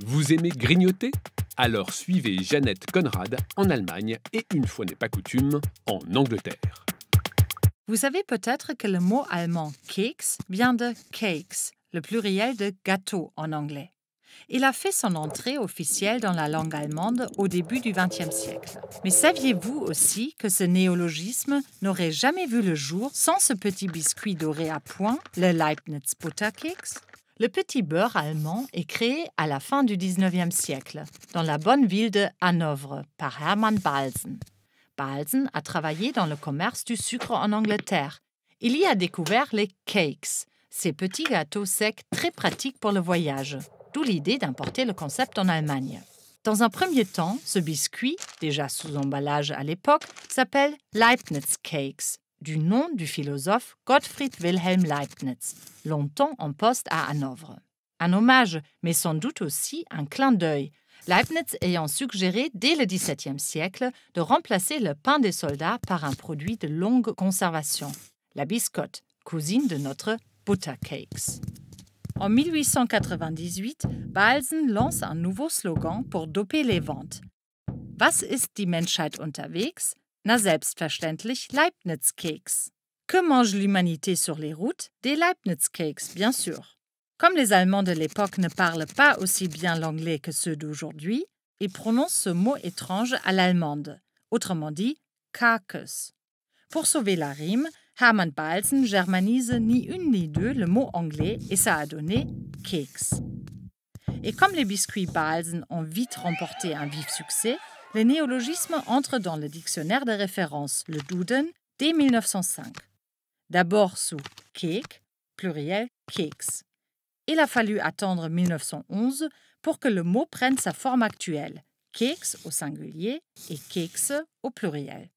Vous aimez grignoter? Alors suivez Jeannette Conrad en Allemagne et, une fois n'est pas coutume, en Angleterre. Vous savez peut-être que le mot allemand Keks vient de cakes, le pluriel de gâteau en anglais. Il a fait son entrée officielle dans la langue allemande au début du XXe siècle. Mais saviez-vous aussi que ce néologisme n'aurait jamais vu le jour sans ce petit biscuit doré à point, le Leibniz Butterkeks? Le petit beurre allemand est créé à la fin du XIXe siècle, dans la bonne ville de Hanovre, par Hermann Balsen. Balsen a travaillé dans le commerce du sucre en Angleterre. Il y a découvert les cakes, ces petits gâteaux secs très pratiques pour le voyage, d'où l'idée d'importer le concept en Allemagne. Dans un premier temps, ce biscuit, déjà sous emballage à l'époque, s'appelle Leibniz Cakes, du nom du philosophe Gottfried Wilhelm Leibniz, longtemps en poste à Hanovre. Un hommage, mais sans doute aussi un clin d'œil, Leibniz ayant suggéré dès le XVIIe siècle de remplacer le pain des soldats par un produit de longue conservation, la biscotte, cousine de notre Butterkeks. En 1898, Balsen lance un nouveau slogan pour doper les ventes. Was ist die Menschheit unterwegs? Na selbstverständlich Leibniz-Keks. Que mange l'humanité sur les routes? Des Leibniz-Keks, bien sûr. Comme les Allemands de l'époque ne parlent pas aussi bien l'anglais que ceux d'aujourd'hui, ils prononcent ce mot étrange à l'allemande, autrement dit Kakes. Pour sauver la rime, Hermann Balsen germanise ni une ni deux le mot anglais et ça a donné Keks. Et comme les biscuits Balsen ont vite remporté un vif succès, les néologismes entrent dans le dictionnaire de référence, le Duden, dès 1905. D'abord sous cake, pluriel cakes. Il a fallu attendre 1911 pour que le mot prenne sa forme actuelle, cakes au singulier et cakes au pluriel.